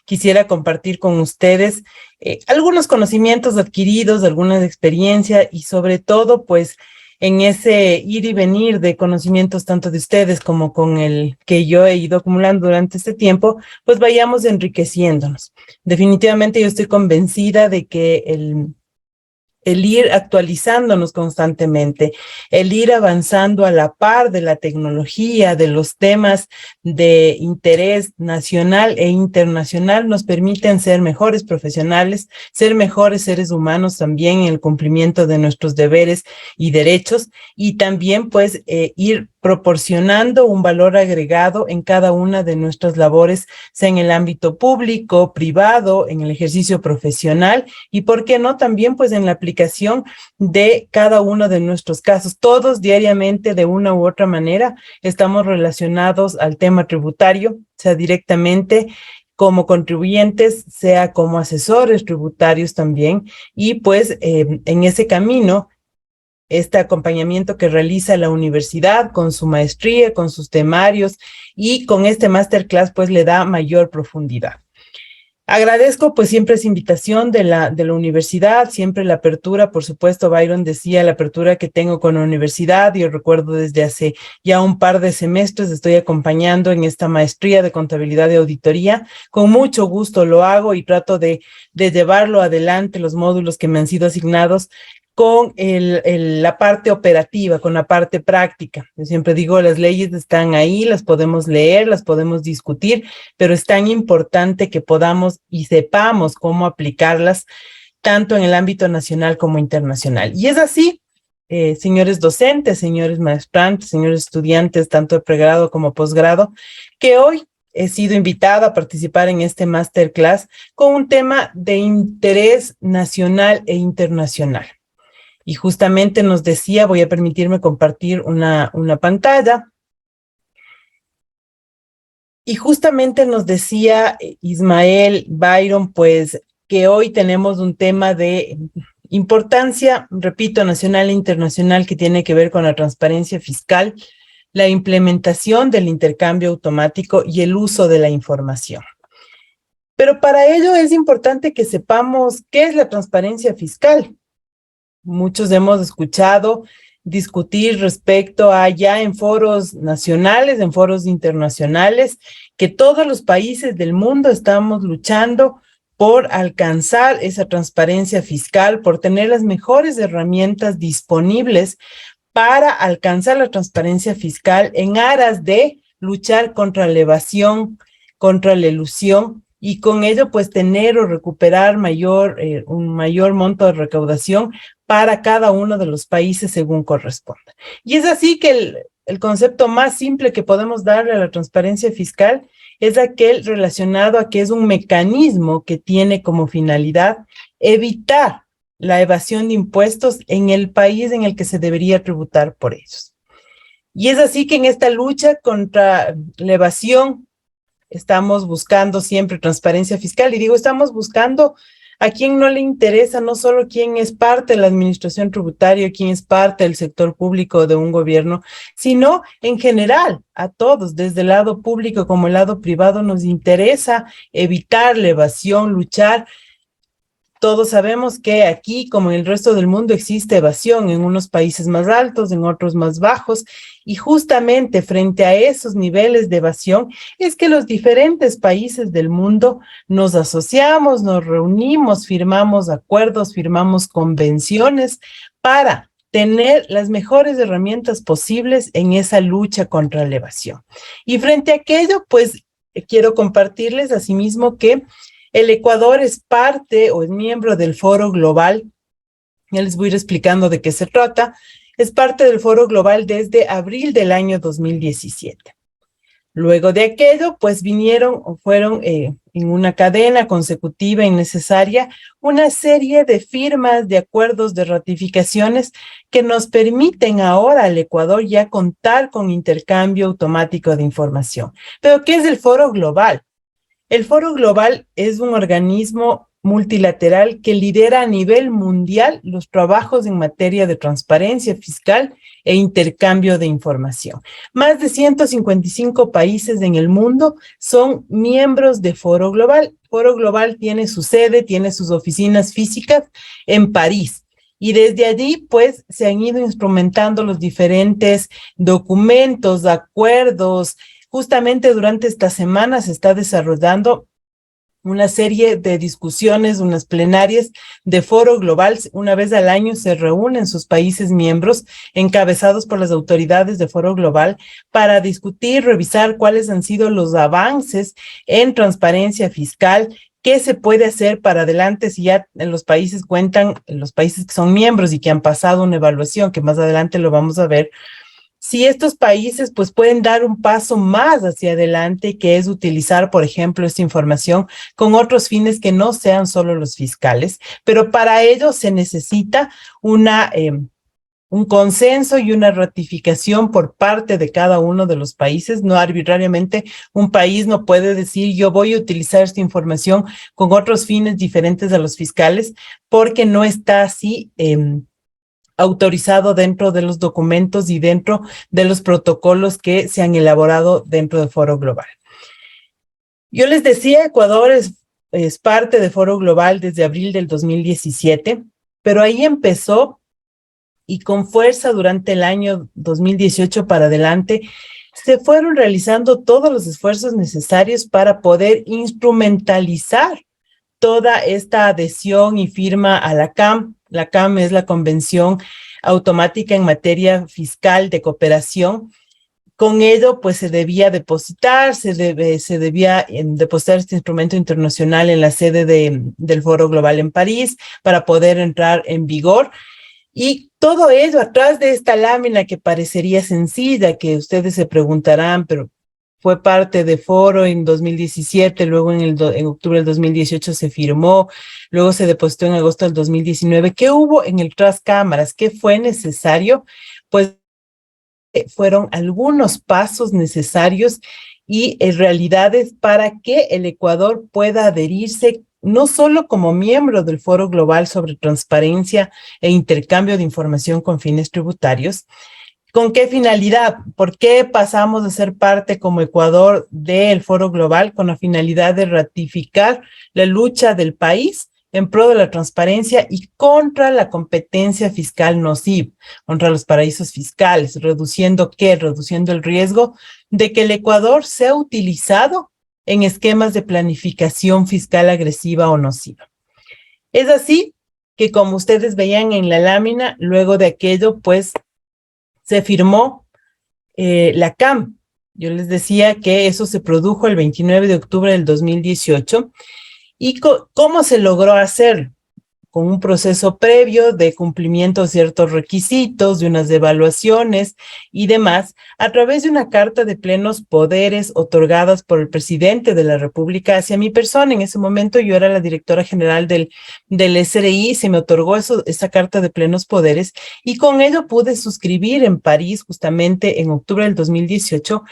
quisiera compartir con ustedes algunos conocimientos adquiridos, algunas experiencias y sobre todo, pues, en ese ir y venir de conocimientos tanto de ustedes como con el que yo he ido acumulando durante este tiempo, pues vayamos enriqueciéndonos. Definitivamente yo estoy convencida de que el ir actualizándonos constantemente, el ir avanzando a la par de la tecnología, de los temas de interés nacional e internacional, nos permiten ser mejores profesionales, ser mejores seres humanos también en el cumplimiento de nuestros deberes y derechos, y también pues ir proporcionando un valor agregado en cada una de nuestras labores, sea en el ámbito público, privado, en el ejercicio profesional y, ¿por qué no?, también pues en la aplicación de cada uno de nuestros casos. Todos diariamente, de una u otra manera, estamos relacionados al tema tributario, sea directamente como contribuyentes, sea como asesores tributarios también, y pues en ese camino, este acompañamiento que realiza la universidad con su maestría, con sus temarios y con este masterclass, pues le da mayor profundidad. Agradezco pues siempre esa invitación de la universidad, siempre la apertura, por supuesto. Byron decía la apertura que tengo con la universidad. Yo recuerdo desde hace ya un par de semestres estoy acompañando en esta maestría de contabilidad y auditoría. Con mucho gusto lo hago y trato de llevarlo adelante, los módulos que me han sido asignados, con la parte operativa, con la parte práctica. Yo siempre digo, las leyes están ahí, las podemos leer, las podemos discutir, pero es tan importante que podamos y sepamos cómo aplicarlas, tanto en el ámbito nacional como internacional. Y es así, señores docentes, señores maestrantes, señores estudiantes, tanto de pregrado como posgrado, que hoy he sido invitada a participar en este masterclass con un tema de interés nacional e internacional. Y justamente nos decía, voy a permitirme compartir una pantalla, y justamente nos decía Ismael, Byron, pues que hoy tenemos un tema de importancia, repito, nacional e internacional, que tiene que ver con la transparencia fiscal, la implementación del intercambio automático y el uso de la información. Pero para ello es importante que sepamos qué es la transparencia fiscal. Muchos hemos escuchado discutir respecto a ya en foros nacionales, en foros internacionales, que todos los países del mundo estamos luchando por alcanzar esa transparencia fiscal, por tener las mejores herramientas disponibles para alcanzar la transparencia fiscal en aras de luchar contra la evasión, contra la elusión, y con ello pues tener o recuperar un mayor monto de recaudación para cada uno de los países según corresponda. Y es así que el concepto más simple que podemos darle a la transparencia fiscal es aquel relacionado a que es un mecanismo que tiene como finalidad evitar la evasión de impuestos en el país en el que se debería tributar por ellos. Y es así que en esta lucha contra la evasión estamos buscando siempre transparencia fiscal, y digo, estamos buscando a quien no le interesa, no solo quien es parte de la administración tributaria, quien es parte del sector público de un gobierno, sino en general a todos, desde el lado público como el lado privado, nos interesa evitar la evasión, luchar. Todos sabemos que aquí, como en el resto del mundo, existe evasión, en unos países más altos, en otros más bajos, y justamente frente a esos niveles de evasión es que los diferentes países del mundo nos asociamos, nos reunimos, firmamos acuerdos, firmamos convenciones para tener las mejores herramientas posibles en esa lucha contra la evasión. Y frente a aquello, pues quiero compartirles asimismo que el Ecuador es parte o es miembro del Foro Global. Ya les voy a ir explicando de qué se trata. Es parte del Foro Global desde abril del año 2017. Luego de aquello, pues fueron en una cadena consecutiva y necesaria una serie de firmas, de acuerdos, de ratificaciones que nos permiten ahora al Ecuador ya contar con intercambio automático de información. Pero, ¿qué es el Foro Global? El Foro Global es un organismo multilateral que lidera a nivel mundial los trabajos en materia de transparencia fiscal e intercambio de información. Más de 155 países en el mundo son miembros de Foro Global. Foro Global tiene su sede, tiene sus oficinas físicas en París. Y desde allí, pues, se han ido instrumentando los diferentes documentos, acuerdos. Justamente durante esta semana se está desarrollando una serie de discusiones, unas plenarias de Foro Global. Una vez al año se reúnen sus países miembros, encabezados por las autoridades de Foro Global, para discutir, revisar cuáles han sido los avances en transparencia fiscal, qué se puede hacer para adelante si ya en los países cuentan, en los países que son miembros y que han pasado una evaluación, que más adelante lo vamos a ver, si estos países pues pueden dar un paso más hacia adelante, que es utilizar, por ejemplo, esta información con otros fines que no sean solo los fiscales, pero para ello se necesita un consenso y una ratificación por parte de cada uno de los países. No arbitrariamente un país no puede decir yo voy a utilizar esta información con otros fines diferentes a los fiscales, porque no está así autorizado dentro de los documentos y dentro de los protocolos que se han elaborado dentro de Foro Global. Yo les decía, Ecuador es parte de Foro Global desde abril del 2017, pero ahí empezó y con fuerza durante el año 2018 para adelante se fueron realizando todos los esfuerzos necesarios para poder instrumentalizar toda esta adhesión y firma a la CAM. La CAM es la Convención Automática en Materia Fiscal de Cooperación. Con ello, pues se debía depositar, se debía depositar este instrumento internacional en la sede del Foro Global en París para poder entrar en vigor. Y todo ello atrás de esta lámina que parecería sencilla, que ustedes se preguntarán, pero fue parte de Foro en 2017, luego en octubre del 2018 se firmó, luego se depositó en agosto del 2019. ¿Qué hubo en el tras cámaras? ¿Qué fue necesario? Pues fueron algunos pasos necesarios y realidades para que el Ecuador pueda adherirse no solo como miembro del Foro Global sobre Transparencia e Intercambio de Información con Fines Tributarios. ¿Con qué finalidad? ¿Por qué pasamos a ser parte como Ecuador del Foro Global? Con la finalidad de ratificar la lucha del país en pro de la transparencia y contra la competencia fiscal nociva, contra los paraísos fiscales, reduciendo ¿qué? Reduciendo el riesgo de que el Ecuador sea utilizado en esquemas de planificación fiscal agresiva o nociva. Es así que, como ustedes veían en la lámina, luego de aquello, pues, se firmó la CAM. Yo les decía que eso se produjo el 29 de octubre del 2018. ¿Y cómo se logró hacer? Con un proceso previo de cumplimiento de ciertos requisitos, de unas evaluaciones y demás, a través de una carta de plenos poderes otorgadas por el presidente de la República hacia mi persona. En ese momento yo era la directora general del SRI, se me otorgó esa carta de plenos poderes y con ello pude suscribir en París, justamente en octubre del 2018,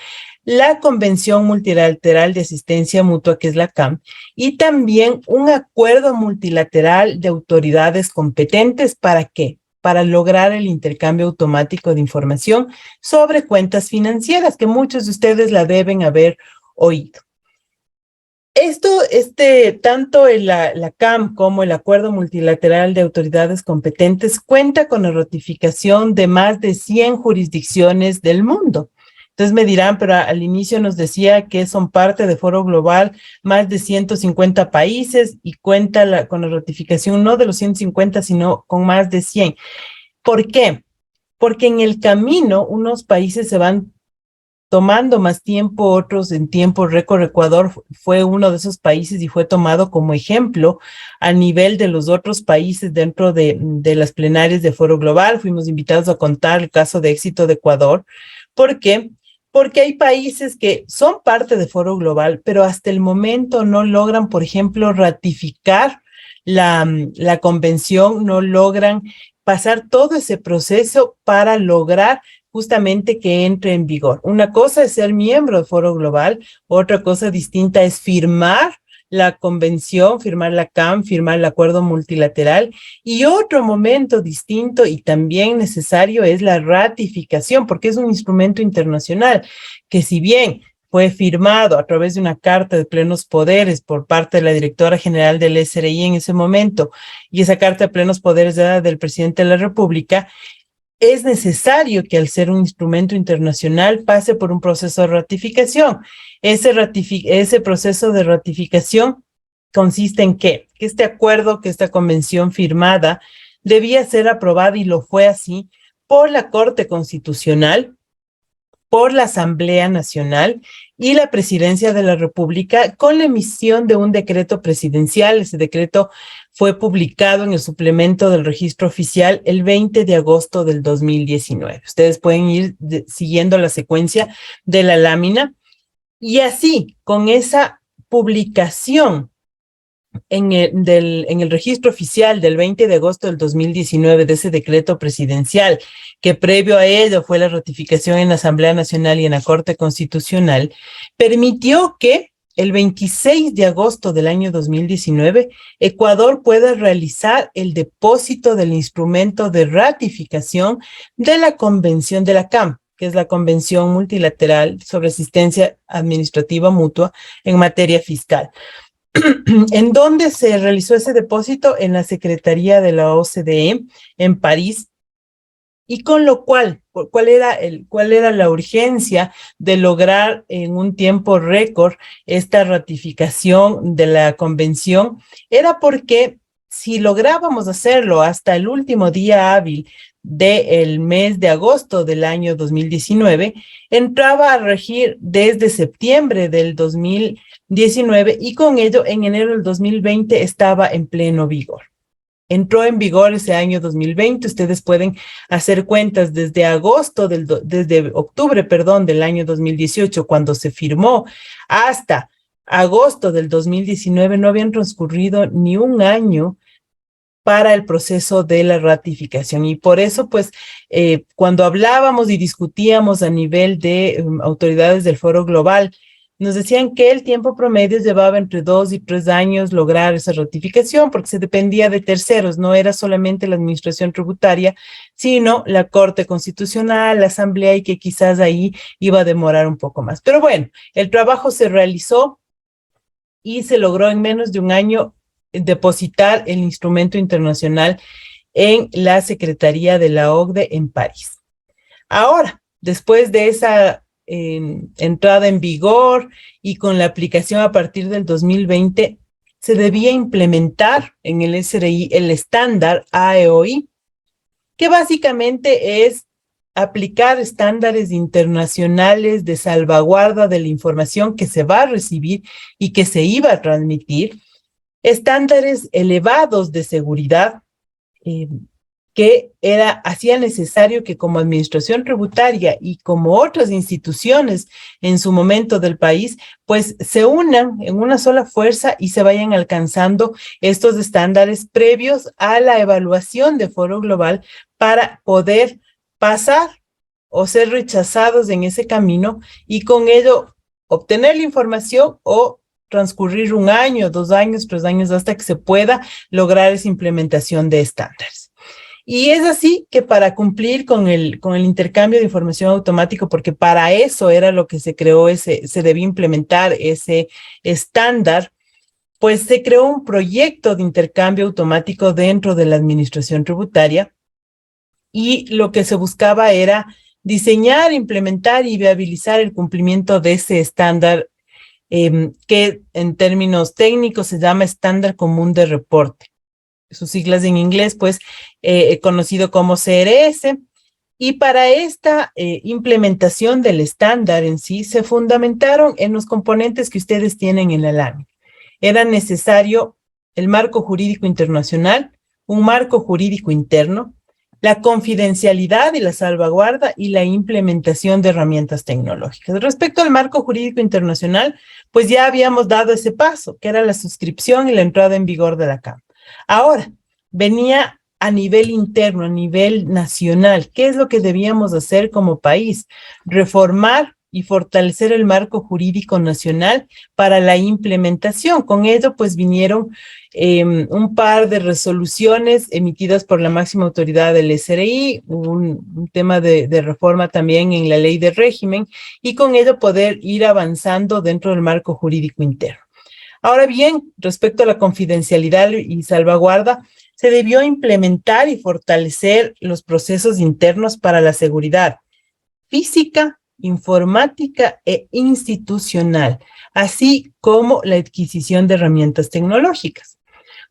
la Convención Multilateral de Asistencia Mutua, que es la CAM, y también un acuerdo multilateral de autoridades competentes. ¿Para qué? Para lograr el intercambio automático de información sobre cuentas financieras, que muchos de ustedes la deben haber oído. Tanto la CAM como el Acuerdo Multilateral de Autoridades Competentes cuenta con la ratificación de más de 100 jurisdicciones del mundo. Entonces me dirán, pero al inicio nos decía que son parte de Foro Global más de 150 países y cuenta con la ratificación no de los 150, sino con más de 100. ¿Por qué? Porque en el camino unos países se van tomando más tiempo, otros en tiempo récord. Ecuador fue uno de esos países y fue tomado como ejemplo a nivel de los otros países dentro de las plenarias de Foro Global. Fuimos invitados a contar el caso de éxito de Ecuador. ¿Por qué? Porque hay países que son parte de Foro Global, pero hasta el momento no logran, por ejemplo, ratificar la convención, no logran pasar todo ese proceso para lograr justamente que entre en vigor. Una cosa es ser miembro de Foro Global, otra cosa distinta es firmar la convención, firmar la CAM, firmar el acuerdo multilateral, y otro momento distinto y también necesario es la ratificación, porque es un instrumento internacional que, si bien fue firmado a través de una carta de plenos poderes por parte de la directora general del SRI en ese momento, y esa carta de plenos poderes era del presidente de la República, es necesario que, al ser un instrumento internacional, pase por un proceso de ratificación. Ese proceso de ratificación consiste en que este acuerdo, que esta convención firmada, debía ser aprobada, y lo fue así, por la Corte Constitucional, por la Asamblea Nacional y la Presidencia de la República, con la emisión de un decreto presidencial. Ese decreto fue publicado en el suplemento del registro oficial el 20 de agosto del 2019. Ustedes pueden ir siguiendo la secuencia de la lámina, y así, con esa publicación en el registro oficial del 20 de agosto del 2019 de ese decreto presidencial, que previo a ello fue la ratificación en la Asamblea Nacional y en la Corte Constitucional, permitió que el 26 de agosto del año 2019 Ecuador pueda realizar el depósito del instrumento de ratificación de la Convención de la CAM, que es la Convención Multilateral sobre Asistencia Administrativa Mutua en materia fiscal. ¿En dónde se realizó ese depósito? En la Secretaría de la OCDE en París, y con lo cual, ¿cuál era la urgencia de lograr en un tiempo récord esta ratificación de la convención? Era porque, si lográbamos hacerlo hasta el último día hábil del mes de agosto del año 2019, entraba a regir desde septiembre del 2019, y con ello en enero del 2020 estaba en pleno vigor. Entró en vigor ese año 2020, ustedes pueden hacer cuentas desde octubre, del año 2018, cuando se firmó, hasta agosto del 2019, no habían transcurrido ni un año para el proceso de la ratificación. Y por eso, pues, cuando hablábamos y discutíamos a nivel de autoridades del Foro Global, nos decían que el tiempo promedio llevaba entre 2 y 3 años lograr esa ratificación, porque se dependía de terceros, no era solamente la administración tributaria, sino la Corte Constitucional, la Asamblea, y que quizás ahí iba a demorar un poco más. Pero bueno, el trabajo se realizó y se logró en menos de un año depositar el instrumento internacional en la Secretaría de la OCDE en París. Ahora, después de esa entrada en vigor y con la aplicación a partir del 2020, se debía implementar en el SRI el estándar AEOI, que básicamente es aplicar estándares internacionales de salvaguarda de la información que se va a recibir y que se iba a transmitir, estándares elevados de seguridad, que hacía necesario que, como administración tributaria y como otras instituciones en su momento del país, pues se unan en una sola fuerza y se vayan alcanzando estos estándares previos a la evaluación de Foro Global, para poder pasar o ser rechazados en ese camino, y con ello obtener la información o transcurrir 1 año, 2 años, 3 años, hasta que se pueda lograr esa implementación de estándares. Y es así que, para cumplir con el intercambio de información automático, porque para eso era lo que se creó, se debía implementar ese estándar, pues se creó un proyecto de intercambio automático dentro de la administración tributaria, y lo que se buscaba era diseñar, implementar y viabilizar el cumplimiento de ese estándar, que en términos técnicos se llama Estándar Común de Reporte. Sus siglas en inglés, pues, conocido como CRS. Y para esta implementación del estándar en sí, se fundamentaron en los componentes que ustedes tienen en la lámina. Era necesario el marco jurídico internacional, un marco jurídico interno, la confidencialidad y la salvaguarda, y la implementación de herramientas tecnológicas. Respecto al marco jurídico internacional, pues ya habíamos dado ese paso, que era la suscripción y la entrada en vigor de la CAM. Ahora, venía a nivel interno, a nivel nacional. ¿Qué es lo que debíamos hacer como país? Reformar y fortalecer el marco jurídico nacional para la implementación. Con ello, pues vinieron un par de resoluciones emitidas por la máxima autoridad del SRI, un tema de reforma también en la ley de régimen, y con ello poder ir avanzando dentro del marco jurídico interno. Ahora bien, respecto a la confidencialidad y salvaguarda, se debió implementar y fortalecer los procesos internos para la seguridad física, informática e institucional, así como la adquisición de herramientas tecnológicas.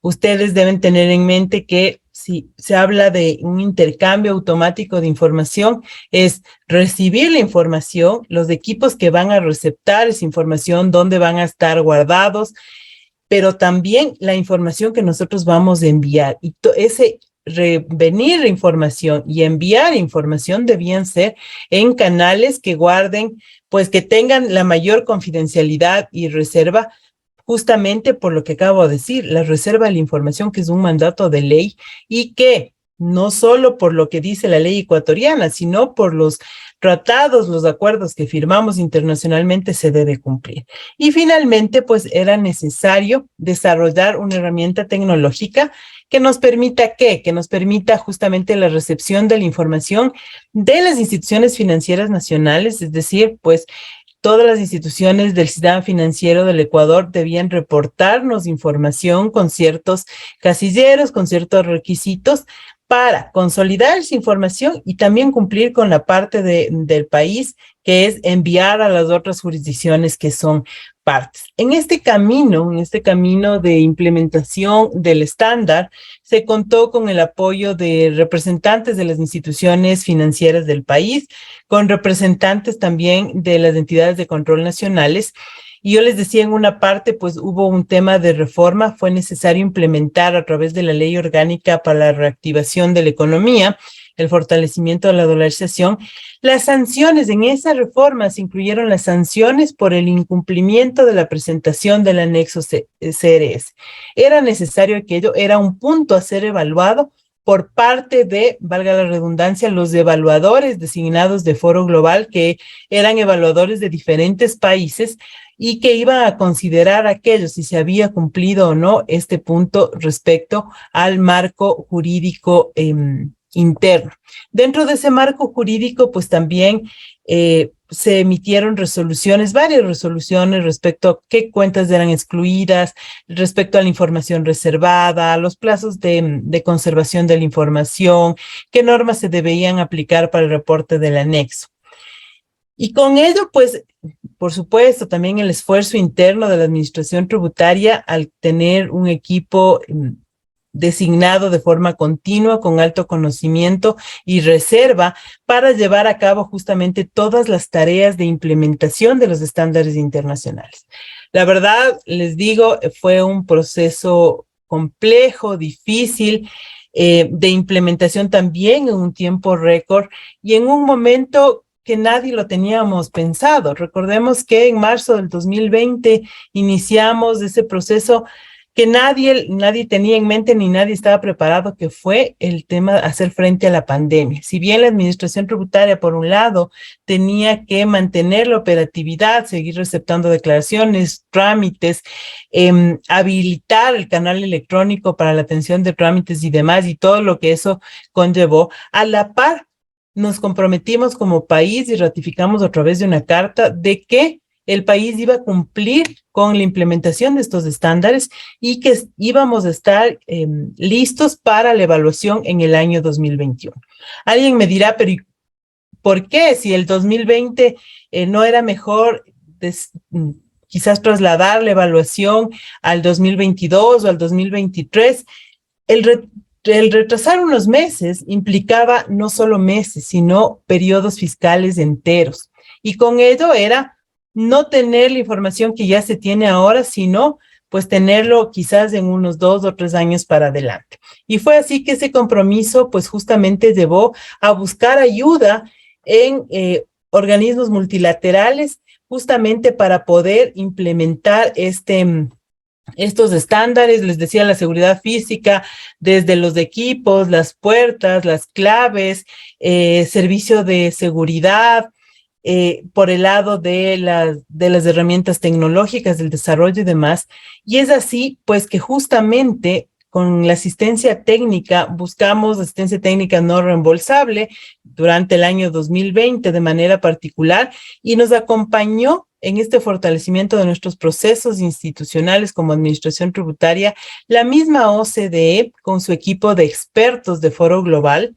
Ustedes deben tener en mente que si se habla de un intercambio automático de información, es recibir la información, los equipos que van a receptar esa información, dónde van a estar guardados, pero también la información que nosotros vamos a enviar. Y ese venir información y enviar información debían ser en canales que guarden, pues que tengan la mayor confidencialidad y reserva, justamente por lo que acabo de decir, la reserva de la información, que es un mandato de ley y que no solo por lo que dice la ley ecuatoriana, sino por los tratados, los acuerdos que firmamos internacionalmente se debe cumplir. Y finalmente, pues era necesario desarrollar una herramienta tecnológica que nos permita ¿qué? Que nos permita justamente la recepción de la información de las instituciones financieras nacionales, es decir, pues todas las instituciones del sistema financiero del Ecuador debían reportarnos información con ciertos casilleros, con ciertos requisitos para consolidar esa información y también cumplir con la parte del país que es enviar a las otras jurisdicciones que son partes. En este camino de implementación del estándar, se contó con el apoyo de representantes de las instituciones financieras del país, con representantes también de las entidades de control nacionales. Y yo les decía, en una parte, pues hubo un tema de reforma, fue necesario implementar a través de la Ley Orgánica para la Reactivación de la Economía, el fortalecimiento de la dolarización, las sanciones. En esa reforma se incluyeron las sanciones por el incumplimiento de la presentación del anexo CRS. Era necesario aquello, era un punto a ser evaluado por parte de, valga la redundancia, los evaluadores designados de Foro Global, que eran evaluadores de diferentes países y que iban a considerar aquello, si se había cumplido o no este punto respecto al marco jurídico interno. Dentro de ese marco jurídico, pues también se emitieron resoluciones, varias resoluciones respecto a qué cuentas eran excluidas, respecto a la información reservada, los plazos de conservación de la información, qué normas se debían aplicar para el reporte del anexo. Y con ello, pues, por supuesto, también el esfuerzo interno de la administración tributaria al tener un equipo designado de forma continua, con alto conocimiento y reserva para llevar a cabo justamente todas las tareas de implementación de los estándares internacionales. La verdad, les digo, fue un proceso complejo, difícil, de implementación también en un tiempo récord y en un momento que nadie lo teníamos pensado. Recordemos que en marzo del 2020 iniciamos ese proceso que nadie tenía en mente ni nadie estaba preparado, que fue el tema de hacer frente a la pandemia. Si bien la administración tributaria, por un lado, tenía que mantener la operatividad, seguir receptando declaraciones, trámites, habilitar el canal electrónico para la atención de trámites y demás, y todo lo que eso conllevó, a la par nos comprometimos como país y ratificamos a través de una carta de que el país iba a cumplir con la implementación de estos estándares y que íbamos a estar listos para la evaluación en el año 2021. Alguien me dirá, pero ¿por qué? Si el 2020 no era mejor quizás trasladar la evaluación al 2022 o al 2023, el retrasar unos meses implicaba no solo meses, sino periodos fiscales enteros. Y con ello era no tener la información que ya se tiene ahora, sino pues tenerlo quizás en unos 2 o 3 años para adelante. Y fue así que ese compromiso pues justamente llevó a buscar ayuda en organismos multilaterales justamente para poder implementar estos estándares. Les decía, la seguridad física, desde los equipos, las puertas, las claves, servicio de seguridad, por el lado de las herramientas tecnológicas, del desarrollo y demás. Y es así, pues, que justamente con la asistencia técnica, buscamos asistencia técnica no reembolsable durante el año 2020 de manera particular y nos acompañó en este fortalecimiento de nuestros procesos institucionales como administración tributaria, la misma OCDE con su equipo de expertos de Foro Global.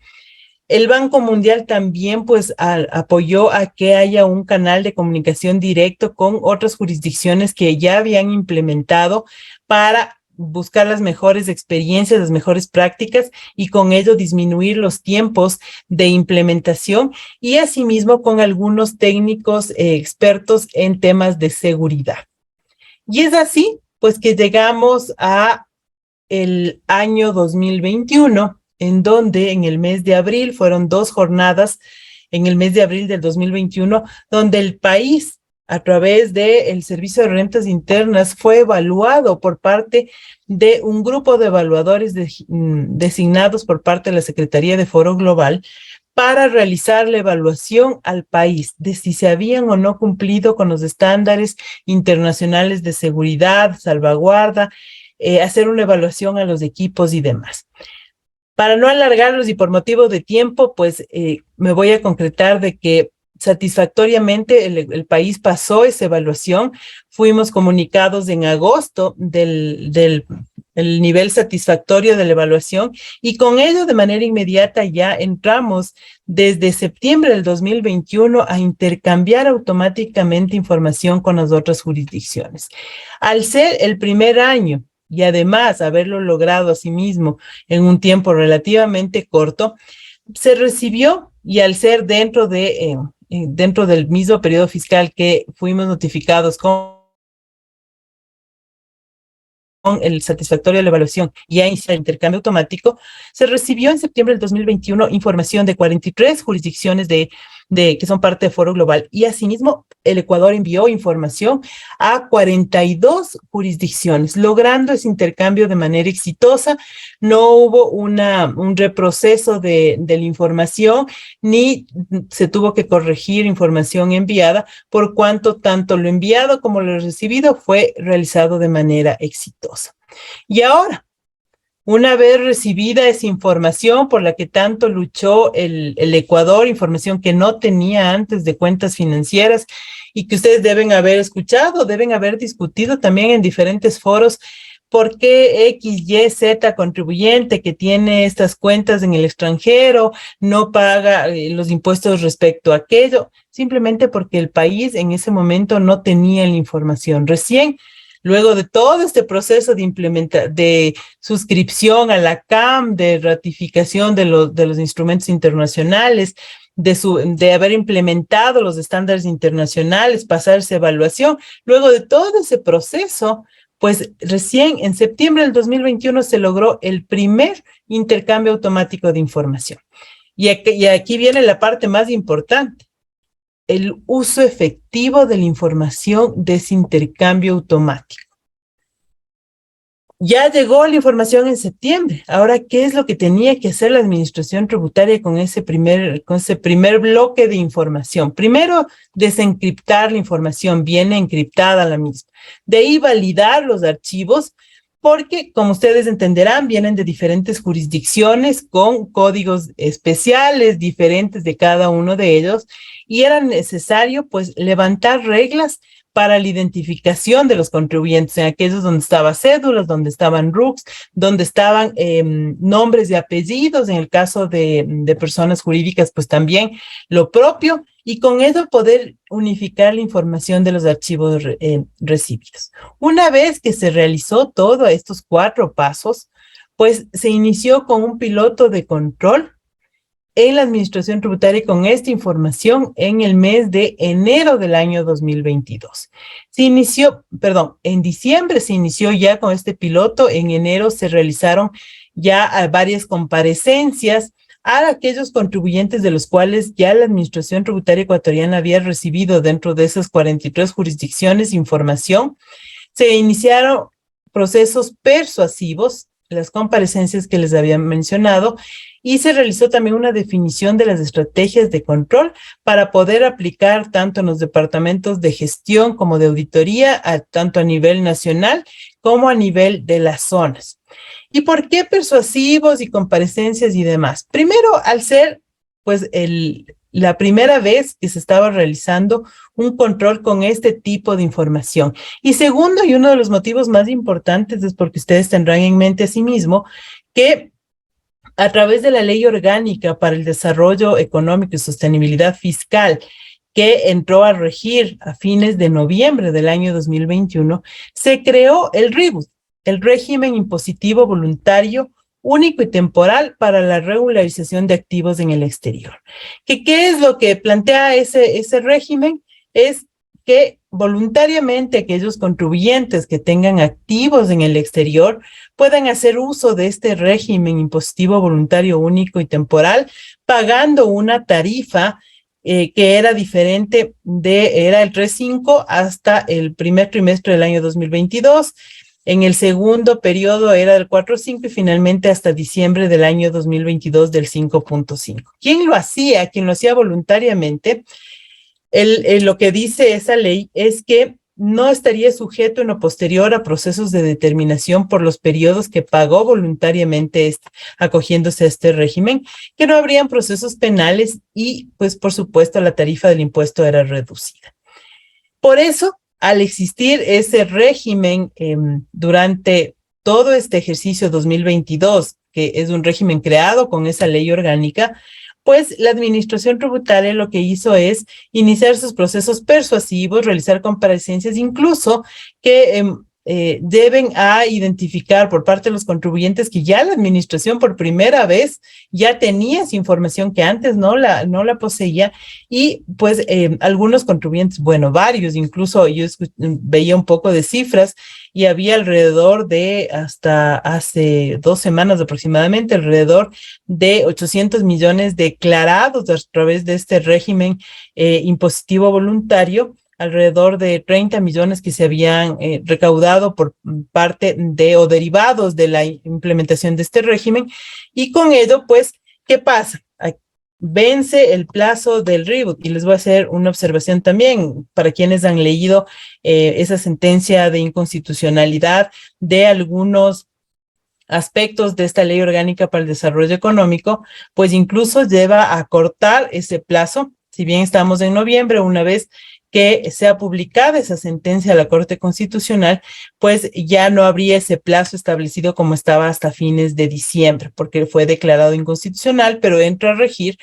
El Banco Mundial también pues apoyó a que haya un canal de comunicación directo con otras jurisdicciones que ya habían implementado para buscar las mejores experiencias, las mejores prácticas y con ello disminuir los tiempos de implementación y asimismo con algunos técnicos expertos en temas de seguridad. Y es así pues que llegamos a el año 2021, en donde en el mes de abril fueron 2 jornadas, en el mes de abril del 2021, donde el país, a través del Servicio de Rentas Internas, fue evaluado por parte de un grupo de evaluadores designados por parte de la Secretaría de Foro Global para realizar la evaluación al país de si se habían o no cumplido con los estándares internacionales de seguridad, salvaguarda, hacer una evaluación a los equipos y demás. Para no alargarlos y por motivo de tiempo, pues me voy a concretar de que satisfactoriamente el país pasó esa evaluación. Fuimos comunicados en agosto del el nivel satisfactorio de la evaluación y con ello de manera inmediata ya entramos desde septiembre del 2021 a intercambiar automáticamente información con las otras jurisdicciones. Al ser el primer año y además haberlo logrado a sí mismo en un tiempo relativamente corto, se recibió y al ser dentro del mismo periodo fiscal que fuimos notificados con el satisfactorio de la evaluación y a iniciar el intercambio automático, se recibió en septiembre del 2021 información de 43 jurisdicciones que son parte de Foro Global y asimismo el Ecuador envió información a 42 jurisdicciones, logrando ese intercambio de manera exitosa. No hubo un reproceso de la información, ni se tuvo que corregir información enviada, por cuanto tanto lo enviado como lo recibido fue realizado de manera exitosa. Y ahora, una vez recibida esa información por la que tanto luchó el Ecuador, información que no tenía antes de cuentas financieras y que ustedes deben haber escuchado, deben haber discutido también en diferentes foros, ¿por qué X, Y, Z contribuyente que tiene estas cuentas en el extranjero no paga los impuestos respecto a aquello? Simplemente porque el país en ese momento no tenía la información. Recién, luego de todo este proceso de suscripción a la CAM, de ratificación de los instrumentos internacionales, de haber implementado los estándares internacionales, pasar esa evaluación, luego de todo ese proceso, pues recién en septiembre del 2021 se logró el primer intercambio automático de información. Y aquí viene la parte más importante, el uso efectivo de la información de ese intercambio automático. Ya llegó la información en septiembre. Ahora, ¿qué es lo que tenía que hacer la administración tributaria con ese primer bloque de información? Primero, desencriptar la información, viene encriptada la misma. De ahí validar los archivos, porque como ustedes entenderán, vienen de diferentes jurisdicciones con códigos especiales diferentes de cada uno de ellos y era necesario pues levantar reglas para la identificación de los contribuyentes, en aquellos donde estaban cédulas, donde estaban RUCs, donde estaban nombres y apellidos, en el caso de personas jurídicas, pues también lo propio, y con eso poder unificar la información de los archivos recibidos. Una vez que se realizó todos estos 4 pasos, pues se inició con un piloto de control en la administración tributaria con esta información en el mes de enero del año 2022. En diciembre se inició ya con este piloto, en enero se realizaron ya varias comparecencias a aquellos contribuyentes de los cuales ya la administración tributaria ecuatoriana había recibido dentro de esas 43 jurisdicciones información. Se iniciaron procesos persuasivos. las comparecencias que les había mencionado, y se realizó también una definición de las estrategias de control para poder aplicar tanto en los departamentos de gestión como de auditoría, tanto a nivel nacional como a nivel de las zonas. ¿Y por qué persuasivos y comparecencias y demás? Primero, al ser pues la primera vez que se estaba realizando un control con este tipo de información. Y segundo, y uno de los motivos más importantes es porque ustedes tendrán en mente asimismo que a través de la Ley Orgánica para el Desarrollo Económico y Sostenibilidad Fiscal, que entró a regir a fines de noviembre del año 2021, se creó el RIBUS, el régimen impositivo voluntario único y temporal para la regularización de activos en el exterior. ¿Qué es lo que plantea ese régimen? Es que voluntariamente aquellos contribuyentes que tengan activos en el exterior puedan hacer uso de este régimen impositivo voluntario único y temporal, pagando una tarifa que era diferente era el 3.5 hasta el primer trimestre del año 2022. En el segundo periodo era del 4.5 y finalmente hasta diciembre del año 2022 del 5.5. ¿Quién lo hacía? Quien lo hacía voluntariamente. Lo que dice esa ley es que no estaría sujeto en lo posterior a procesos de determinación por los periodos que pagó voluntariamente acogiéndose a este régimen, que no habrían procesos penales y, pues, por supuesto, la tarifa del impuesto era reducida. Por eso, al existir ese régimen durante todo este ejercicio 2022, que es un régimen creado con esa ley orgánica, pues la administración tributaria lo que hizo es iniciar sus procesos persuasivos, realizar comparecencias, incluso que deben a identificar por parte de los contribuyentes que ya la administración por primera vez ya tenía esa información que antes no la poseía, y pues algunos contribuyentes, bueno, varios, incluso yo veía un poco de cifras y había alrededor de, hasta hace 2 semanas aproximadamente, alrededor de 800 millones declarados a través de este régimen impositivo voluntario, alrededor de 30 millones que se habían recaudado por parte de o derivados de la implementación de este régimen. Y con ello, pues, ¿qué pasa? Vence el plazo del RIBUS, y les voy a hacer una observación también para quienes han leído esa sentencia de inconstitucionalidad de algunos aspectos de esta ley orgánica para el desarrollo económico, pues incluso lleva a cortar ese plazo. Si bien estamos en noviembre, una vez que sea publicada esa sentencia de la Corte Constitucional, pues ya no habría ese plazo establecido como estaba hasta fines de diciembre, porque fue declarado inconstitucional, pero entra a regir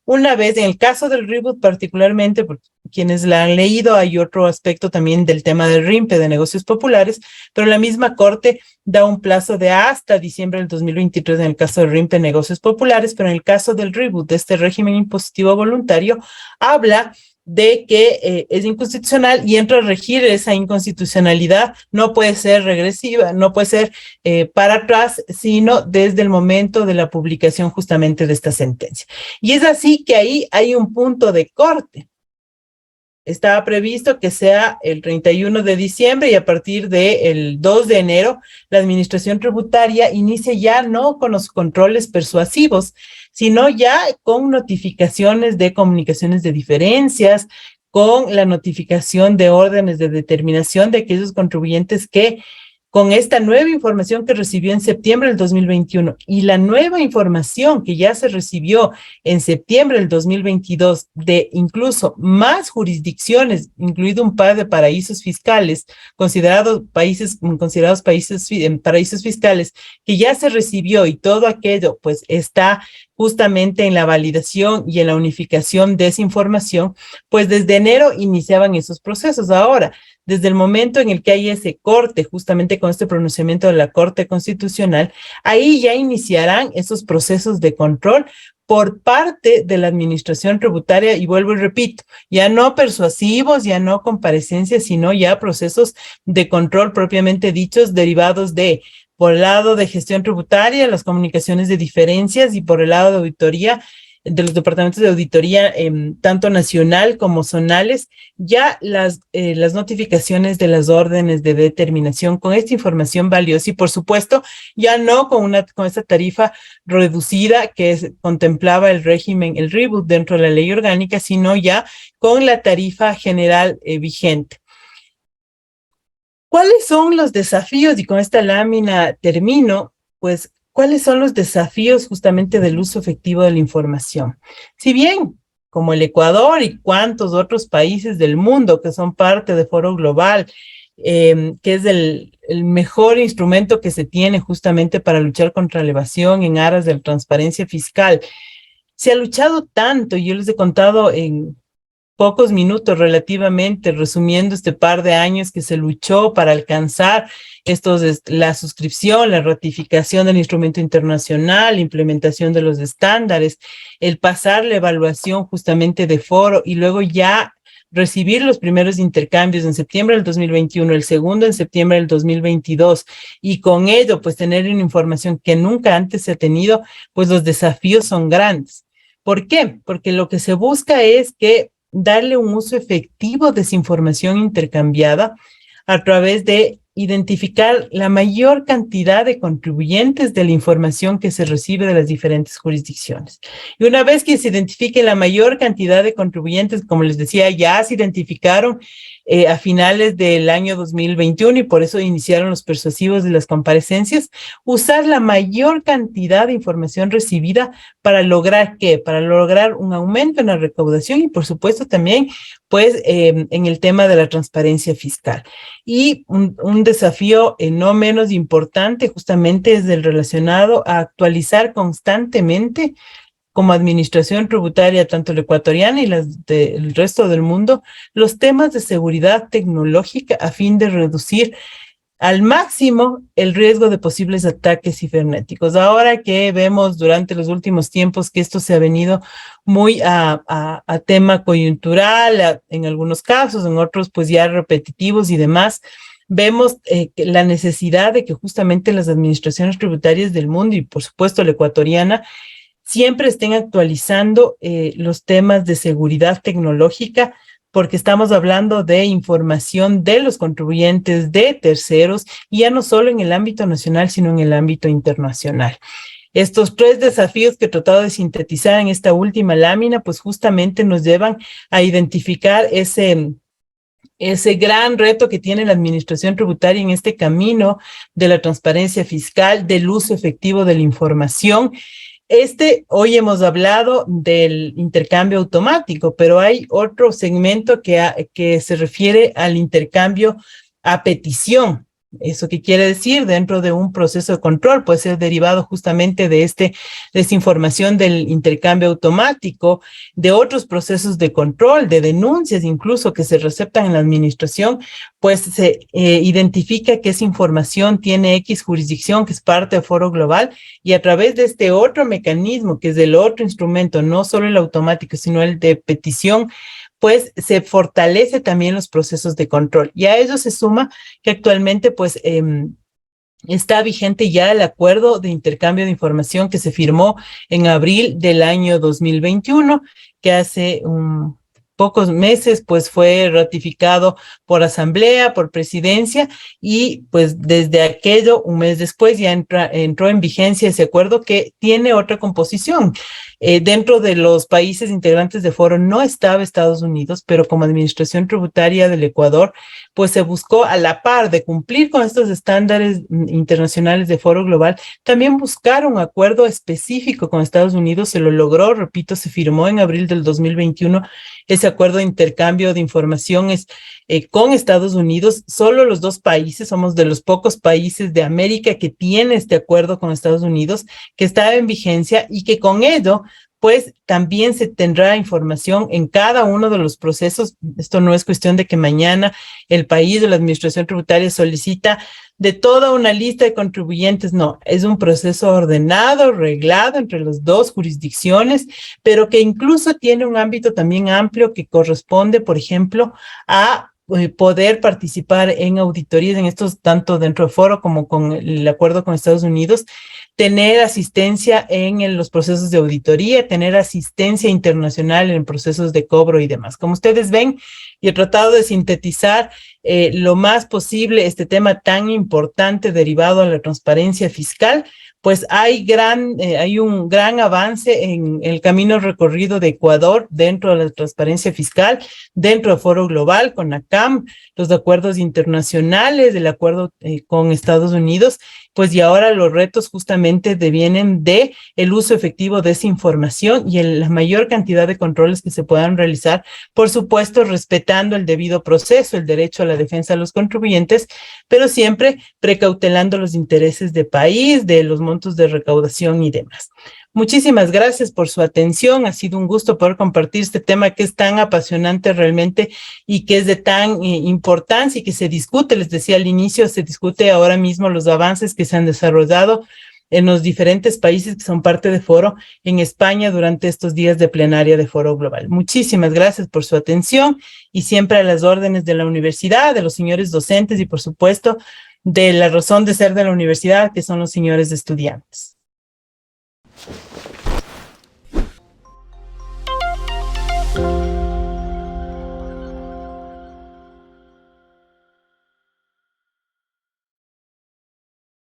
una vez. En el caso del RIBUS particularmente, porque quienes la han leído, hay otro aspecto también del tema del RIMPE, de negocios populares, pero la misma Corte da un plazo de hasta diciembre del 2023 en el caso del RIMPE, negocios populares, pero en el caso del RIBUS, de este régimen impositivo voluntario, habla de que es inconstitucional y entra a regir esa inconstitucionalidad. No puede ser regresiva, no puede ser para atrás, sino desde el momento de la publicación justamente de esta sentencia. Y es así que ahí hay un punto de corte. Estaba previsto que sea el 31 de diciembre y a partir del 2 de enero la administración tributaria inicie ya no con los controles persuasivos, sino ya con notificaciones de comunicaciones de diferencias, con la notificación de órdenes de determinación de aquellos contribuyentes que, con esta nueva información que recibió en septiembre del 2021 y la nueva información que ya se recibió en septiembre del 2022 de incluso más jurisdicciones, incluido un par de paraísos fiscales, considerados paraísos fiscales, que ya se recibió, y todo aquello pues está justamente en la validación y en la unificación de esa información, pues desde enero iniciaban esos procesos. Ahora, desde el momento en el que hay ese corte, justamente con este pronunciamiento de la Corte Constitucional, ahí ya iniciarán esos procesos de control por parte de la administración tributaria, y vuelvo y repito, ya no persuasivos, ya no comparecencias, sino ya procesos de control propiamente dichos, derivados de, por el lado de gestión tributaria, las comunicaciones de diferencias, y por el lado de auditoría, de los departamentos de auditoría, tanto nacional como zonales, ya las notificaciones de las órdenes de determinación con esta información valiosa y, por supuesto, ya no con esta tarifa reducida que contemplaba el régimen, el reboot dentro de la ley orgánica, sino ya con la tarifa general vigente. ¿Cuáles son los desafíos? Y con esta lámina termino, pues, ¿cuáles son los desafíos justamente del uso efectivo de la información? Si bien, como el Ecuador y cuantos otros países del mundo que son parte de Foro Global, que es el mejor instrumento que se tiene justamente para luchar contra la evasión en aras de la transparencia fiscal, se ha luchado tanto, y yo les he contado en pocos minutos relativamente, resumiendo este par de años que se luchó para alcanzar la suscripción, la ratificación del instrumento internacional, la implementación de los estándares, el pasar la evaluación justamente de foro y luego ya recibir los primeros intercambios en septiembre del 2021, el segundo en septiembre del 2022, y con ello pues tener una información que nunca antes se ha tenido, pues los desafíos son grandes. ¿Por qué? Porque lo que se busca es que darle un uso efectivo de esa información intercambiada a través de identificar la mayor cantidad de contribuyentes de la información que se recibe de las diferentes jurisdicciones. Y una vez que se identifique la mayor cantidad de contribuyentes, como les decía, ya se identificaron a finales del año 2021 y por eso iniciaron los persuasivos de las comparecencias, usar la mayor cantidad de información recibida para lograr ¿qué? Para lograr un aumento en la recaudación y por supuesto también pues en el tema de la transparencia fiscal. Y un desafío no menos importante justamente es el relacionado a actualizar constantemente como administración tributaria, tanto la ecuatoriana y las del resto del mundo, los temas de seguridad tecnológica a fin de reducir al máximo el riesgo de posibles ataques cibernéticos. Ahora que vemos durante los últimos tiempos que esto se ha venido muy a tema coyuntural, en algunos casos, en otros pues ya repetitivos y demás, vemos la necesidad de que justamente las administraciones tributarias del mundo y por supuesto la ecuatoriana siempre estén actualizando los temas de seguridad tecnológica, porque estamos hablando de información de los contribuyentes, de terceros, y ya no solo en el ámbito nacional, sino en el ámbito internacional. Estos tres desafíos que he tratado de sintetizar en esta última lámina, pues justamente nos llevan a identificar ese gran reto que tiene la administración tributaria en este camino de la transparencia fiscal, del uso efectivo de la información. Hoy hemos hablado del intercambio automático, pero hay otro segmento que se refiere al intercambio a petición. ¿Eso qué quiere decir? Dentro de un proceso de control, puede ser derivado justamente de esta información del intercambio automático, de otros procesos de control, de denuncias incluso que se receptan en la administración, pues se identifica que esa información tiene X jurisdicción, que es parte de Foro Global, y a través de este otro mecanismo, que es del otro instrumento, no solo el automático, sino el de petición, pues se fortalece también los procesos de control. Y a ello se suma que actualmente pues está vigente ya el acuerdo de intercambio de información que se firmó en abril del año 2021, que hace pocos meses pues fue ratificado por asamblea, por presidencia, y pues desde aquello, un mes después, ya entró en vigencia ese acuerdo que tiene otra composición. Dentro de los países integrantes de Foro no estaba Estados Unidos, pero como administración tributaria del Ecuador, pues se buscó a la par de cumplir con estos estándares internacionales de Foro Global, también buscar un acuerdo específico con Estados Unidos. Se lo logró, repito, se firmó en abril del 2021 ese acuerdo de intercambio de información con Estados Unidos. Solo los dos países, somos de los pocos países de América que tiene este acuerdo con Estados Unidos, que está en vigencia y que con ello pues también se tendrá información en cada uno de los procesos. Esto no es cuestión de que mañana el país o la administración tributaria solicita de toda una lista de contribuyentes. No, es un proceso ordenado, reglado entre las dos jurisdicciones, pero que incluso tiene un ámbito también amplio que corresponde, por ejemplo, a poder participar en auditorías, en estos, tanto dentro de Foro como con el acuerdo con Estados Unidos, tener asistencia en los procesos de auditoría, tener asistencia internacional en procesos de cobro y demás. Como ustedes ven, y he tratado de sintetizar lo más posible este tema tan importante derivado a la transparencia fiscal, pues hay un gran avance en el camino recorrido de Ecuador dentro de la transparencia fiscal, dentro del Foro Global, con ACAM, los acuerdos internacionales, el acuerdo con Estados Unidos, pues y ahora los retos justamente devienen de el uso efectivo de esa información y la mayor cantidad de controles que se puedan realizar, por supuesto, respetando el debido proceso, el derecho a la defensa de los contribuyentes, pero siempre precautelando los intereses de país, de los montos de recaudación y demás. Muchísimas gracias por su atención. Ha sido un gusto poder compartir este tema que es tan apasionante realmente y que es de tan importancia y que se discute, les decía al inicio, se discute ahora mismo los avances que se han desarrollado en los diferentes países que son parte de Foro en España durante estos días de plenaria de Foro Global. Muchísimas gracias por su atención y siempre a las órdenes de la universidad, de los señores docentes y por supuesto de la razón de ser de la universidad, que son los señores estudiantes.